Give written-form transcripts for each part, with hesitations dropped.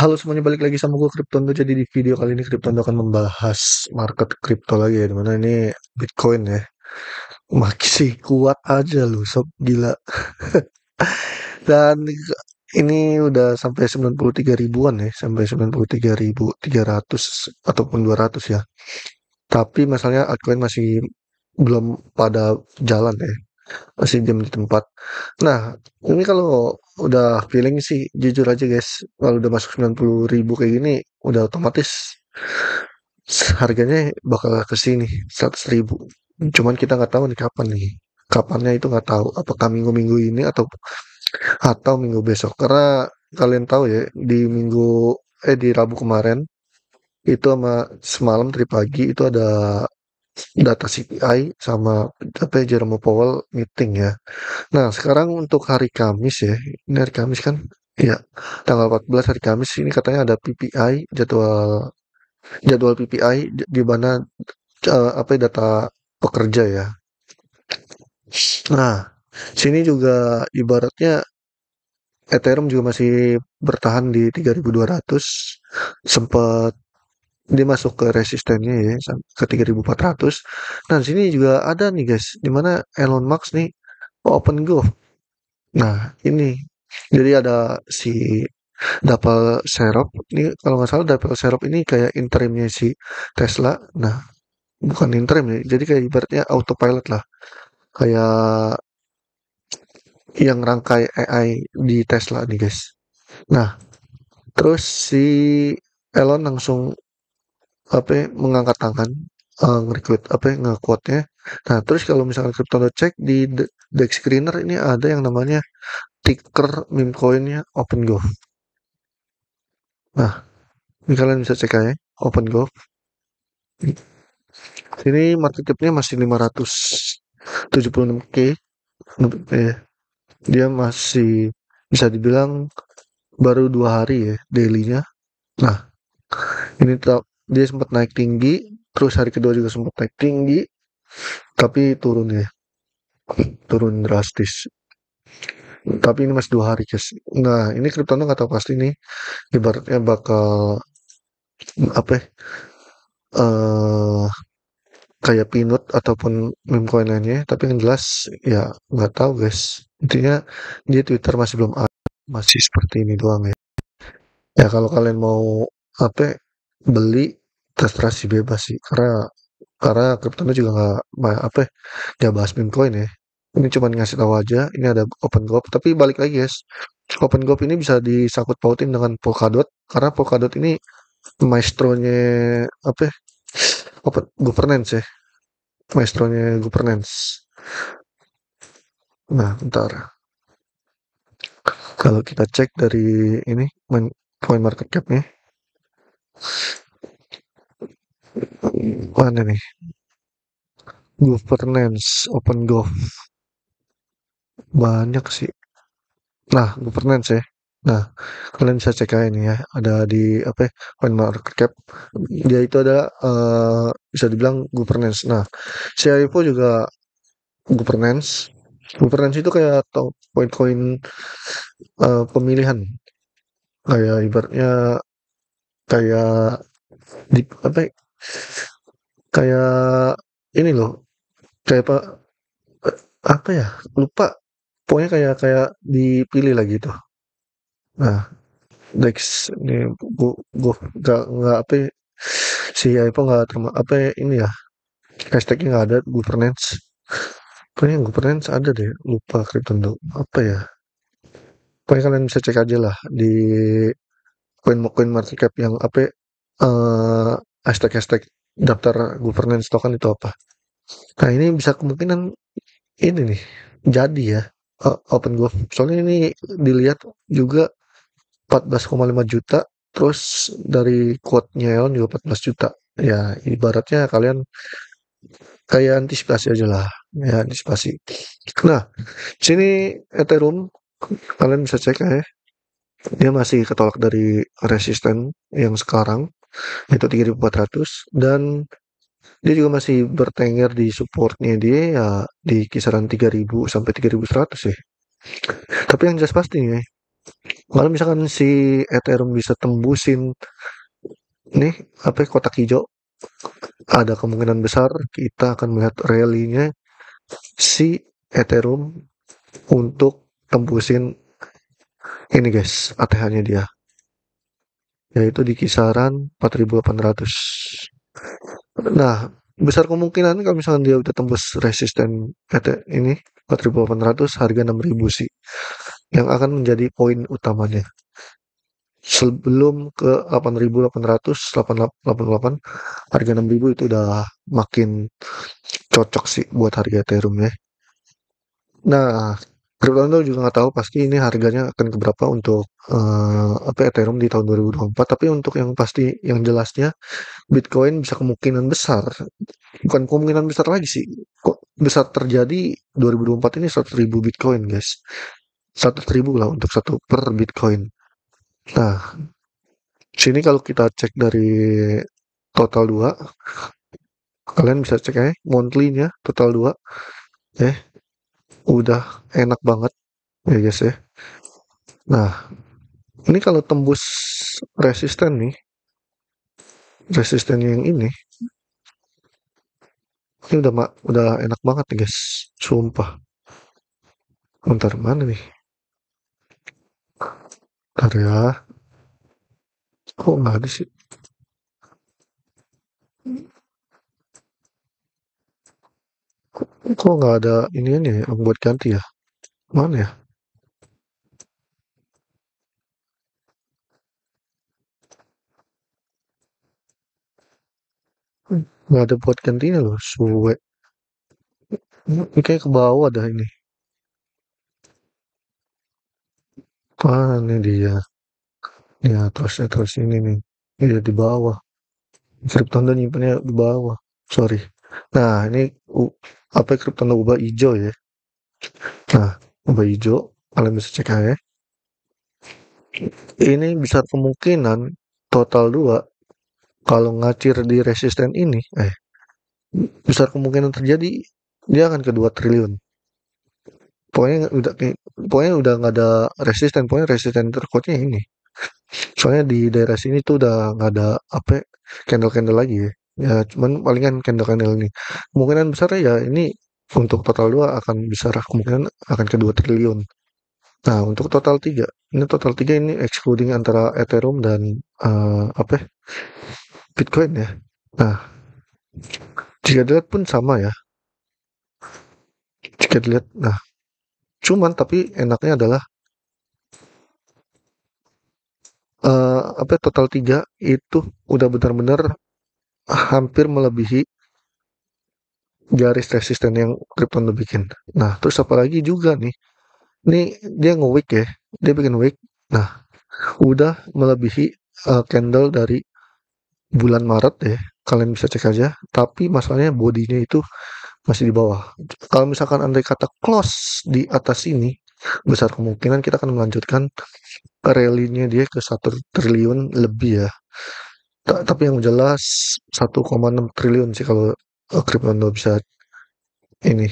Halo semuanya, balik lagi sama gue Krypton tuh. Jadi di video kali ini Krypton akan membahas market kripto lagi ya, dimana ini Bitcoin ya masih kuat aja loh sob, gila. Dan ini udah sampai 93 ribuan ya, sampai 93.300 ataupun 200 ya. Tapi masalahnya altcoin masih belum pada jalan ya, masih diam di tempat. Nah, ini kalau udah feeling sih, jujur aja guys, kalau udah masuk 90 ribu kayak gini, udah otomatis harganya bakal ke sini 100 ribu. Cuman kita nggak tahu nih kapan nih. Kapannya itu nggak tahu. Apakah minggu-minggu ini atau minggu besok. Karena kalian tahu ya, di Rabu kemarin itu sama semalam tadi pagi itu ada data CPI sama apa ya, Jerome Powell meeting ya. Nah, sekarang untuk hari Kamis ya. Ini hari Kamis kan? Iya, tanggal 14 hari Kamis ini katanya ada PPI, jadwal jadwal PPI di mana apa ya, data pekerja ya. Nah, sini juga ibaratnya Ethereum juga masih bertahan di 3.200, sempat dia masuk ke resistennya ya ke 3.400. Nah, di sini juga ada nih guys, di mana Elon Musk nih open go. Nah, ini jadi ada si Dapal Serop ini, kalau nggak salah Dapal Serop ini kayak interimnya si Tesla. Nah, bukan interim ya, jadi kayak ibaratnya autopilot lah, kayak yang rangkai AI di Tesla nih guys. Nah, terus si Elon langsung apa ya, mengangkat tangan, nge-request apa ya, nge-quote-nya. Nah, terus kalau misalkan Crypto cek di Dex Screener ini ada yang namanya ticker meme coin-nya OpenGo. Nah, ini kalian bisa cek aja OpenGo. Sini market cap-nya masih 576k. Eh, dia masih bisa dibilang baru 2 hari ya daily-nya. Nah, ini dia sempat naik tinggi, terus hari kedua juga sempat naik tinggi, tapi turun ya, turun drastis. Tapi ini masih 2 hari guys. Nah, ini Kryptono nggak tahu pasti nih, ibaratnya bakal apa ya, eh kayak Pinut ataupun meme coin lainnya. Tapi yang jelas ya nggak tahu guys. Intinya di Twitter masih belum ada, masih seperti ini doang ya. Ya kalau kalian mau apa ya, beli terserah sih, bebas sih. Karena Kryptono juga apa ya, nggak bahas meme coin ya. Ini cuma ngasih tahu aja, ini ada OpenGov. Tapi balik lagi guys, OpenGov ini bisa disangkut pautin dengan Polkadot, karena Polkadot ini maestronya apa ya, governance ya, maestronya governance. Nah, bentar. Kalau kita cek dari ini coin market cap-nya, mana nih? Governance, OpenGov. Banyak sih. Nah, governance ya. Nah, kalian bisa cek aja nih ya, ada di apa ya, coin market cap. Dia itu adalah bisa dibilang governance. Nah, CIFO juga governance. Governance itu kayak atau poin-poin pemilihan. Kayak ibaratnya kayak di apa ya, kayak ini loh, kayak apa ya? Lupa. Pokoknya kayak kayak dipilih lagi tuh. Nah, Dex ini gue nggak apa ya, si iPhone nggak terima apa ya, ini ya, hashtagnya nggak ada governance. Pokoknya governance ada deh, lupa Krypton tuh apa ya. Pokoknya kalian bisa cek aja lah di koin market cap yang apa ya, eh hashtag hashtag daftar governance token itu apa. Nah, ini bisa kemungkinan ini nih jadi ya, open gov. Soalnya ini dilihat juga 14,5 juta, terus dari quote-nya Elon juga 14 juta. Ya, ibaratnya kalian kayak antisipasi aja lah, ya antisipasi. Nah, sini Ethereum kalian bisa cek ya, dia masih ketolak dari resisten yang sekarang itu 3.400, dan dia juga masih bertengger di supportnya dia ya di kisaran 3.000 sampai 3.100 ya. Tapi yang jelas pasti nih, Kalau misalkan si Ethereum bisa tembusin nih apa kotak hijau, ada kemungkinan besar kita akan melihat rally-nya si Ethereum untuk tembusin ini guys, ATH-nya dia, yaitu di kisaran 4.800. Nah, besar kemungkinan kalau misalkan dia udah tembus resisten ini 4.800, harga 6.000 sih yang akan menjadi poin utamanya. Sebelum ke 8.888, harga 6.000 itu udah makin cocok sih buat harga Ethereum ya. Nah, Crypto juga nggak tahu pasti ini harganya akan ke berapa untuk apa Ethereum di tahun 2024. Tapi untuk yang pasti, yang jelasnya Bitcoin bisa kemungkinan besar, bukan kemungkinan besar lagi sih, kok besar terjadi 2024 ini 100.000 Bitcoin guys. 100.000 lah untuk satu per Bitcoin. Nah, sini kalau kita cek dari total 2, kalian bisa cek aja monthly-nya total 2, eh udah enak banget ya guys ya. Nah, ini kalau tembus resisten nih, resisten yang ini udah enak banget nih guys, sumpah. Bentar, mana nih? Bentar ya, kok nggak ada sih? Kok nggak ada ini ya, yang buat ganti ya? Mana ya? Nggak ada buat gantinya loh, suwe. Ini kayak ke bawah dah ini. Ah, ini dia. Ya, terus ini nih. Ini di bawah. Krypton nyimpennya di bawah. Sorry. Nah, ini apa Krypton ubah hijau ya. Nah, ubah hijau. Kalian bisa cek aja. Ini besar kemungkinan total 2 kalau ngacir di resisten ini, besar kemungkinan terjadi dia akan ke 2 triliun. Pokoknya udah nggak ada resisten, pokoknya resisten terkuatnya ini. Soalnya di daerah sini tuh udah nggak ada apa candle-candle lagi ya. Ya cuman palingan candle-candle ini. Kemungkinan besar ya ini untuk total 2 akan besar kemungkinan akan ke 2 triliun. Nah, untuk total 3, ini total 3 ini excluding antara Ethereum dan apa ya, Bitcoin ya. Nah, jika dilihat pun sama ya. Jika dilihat, nah, cuman tapi enaknya adalah apa ya, total 3 itu udah benar-benar hampir melebihi garis resisten yang Krypton udah bikin. Nah, terus apalagi juga nih, ini dia nge-wick ya, dia bikin wick. Nah, udah melebihi candle dari bulan Maret ya. Kalian bisa cek aja. Tapi masalahnya bodinya itu masih di bawah. Kalau misalkan andai kata close di atas ini, besar kemungkinan kita akan melanjutkan rally-nya dia ke 1 triliun lebih ya. Tapi yang jelas 1,6 triliun sih kalau Crypto bisa ini.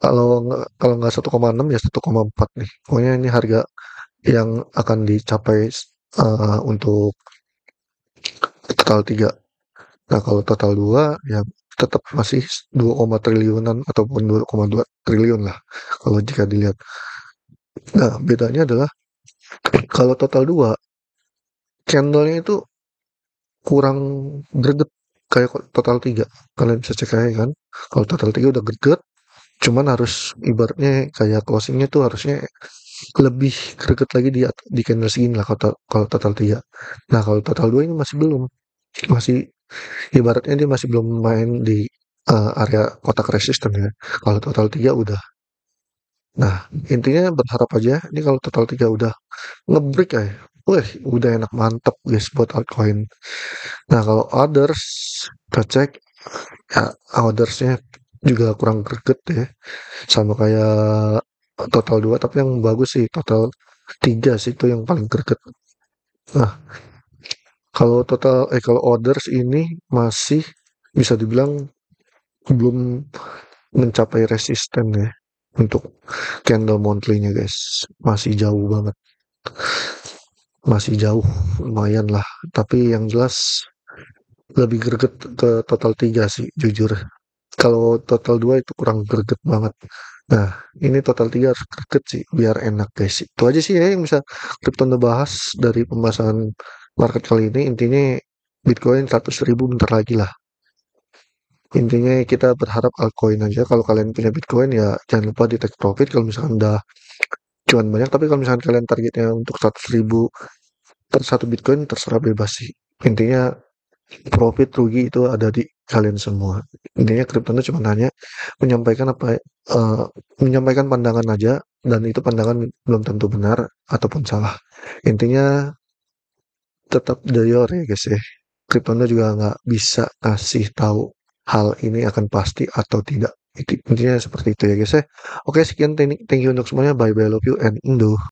Kalau nggak 1,6 ya 1,4 nih. Pokoknya ini harga yang akan dicapai untuk total 3. Nah, kalau total 2 ya tetap masih 2, triliunan ataupun 2,2 triliun lah kalau jika dilihat. Nah, bedanya adalah kalau total 2 candlenya itu kurang greget kayak total 3. Kalian bisa cek aja kan. Kalau total 3 udah greget, cuman harus ibaratnya kayak closingnya tuh harusnya lebih greget lagi di candle segini lah kalau total 3. Nah, kalau total 2 ini masih belum. Masih ibaratnya dia masih belum main di area kotak resisten ya. Kalau total 3 udah. Nah, intinya berharap aja ini kalau total 3 udah ngebreak ya. Wih, udah enak mantep guys buat altcoin. Nah, kalau others kita cek ya othersnya juga kurang greget ya. Sama kayak total 2 tapi yang bagus sih total 3 sih itu yang paling greget. Nah, kalau others ini masih bisa dibilang belum mencapai resisten ya. untuk candle monthly-nya guys, masih jauh banget, masih jauh, lumayan lah. Tapi yang jelas lebih greget ke total 3 sih, jujur. Kalau total 2 itu kurang greget banget. Nah, ini total 3 harus greget sih, biar enak guys. Itu aja sih ya yang bisa Krypton bahas dari pembahasan market kali ini. Intinya Bitcoin 100.000 bentar lagi lah. Intinya kita berharap altcoin aja. Kalau kalian punya Bitcoin ya jangan lupa di take profit kalau misalkan udah cuan banyak. Tapi kalau misalkan kalian targetnya untuk 100.000 per satu Bitcoin terserah bebas sih. Intinya profit rugi itu ada di kalian semua. Intinya kripto itu cuma hanya menyampaikan menyampaikan pandangan aja, dan itu pandangan belum tentu benar ataupun salah. Intinya tetap jujur ya guys ya. Kripto juga nggak bisa kasih tahu hal ini akan pasti atau tidak. Intinya seperti itu ya guys ya. Oke, sekian, thank you untuk semuanya. Bye bye, love you and Indo.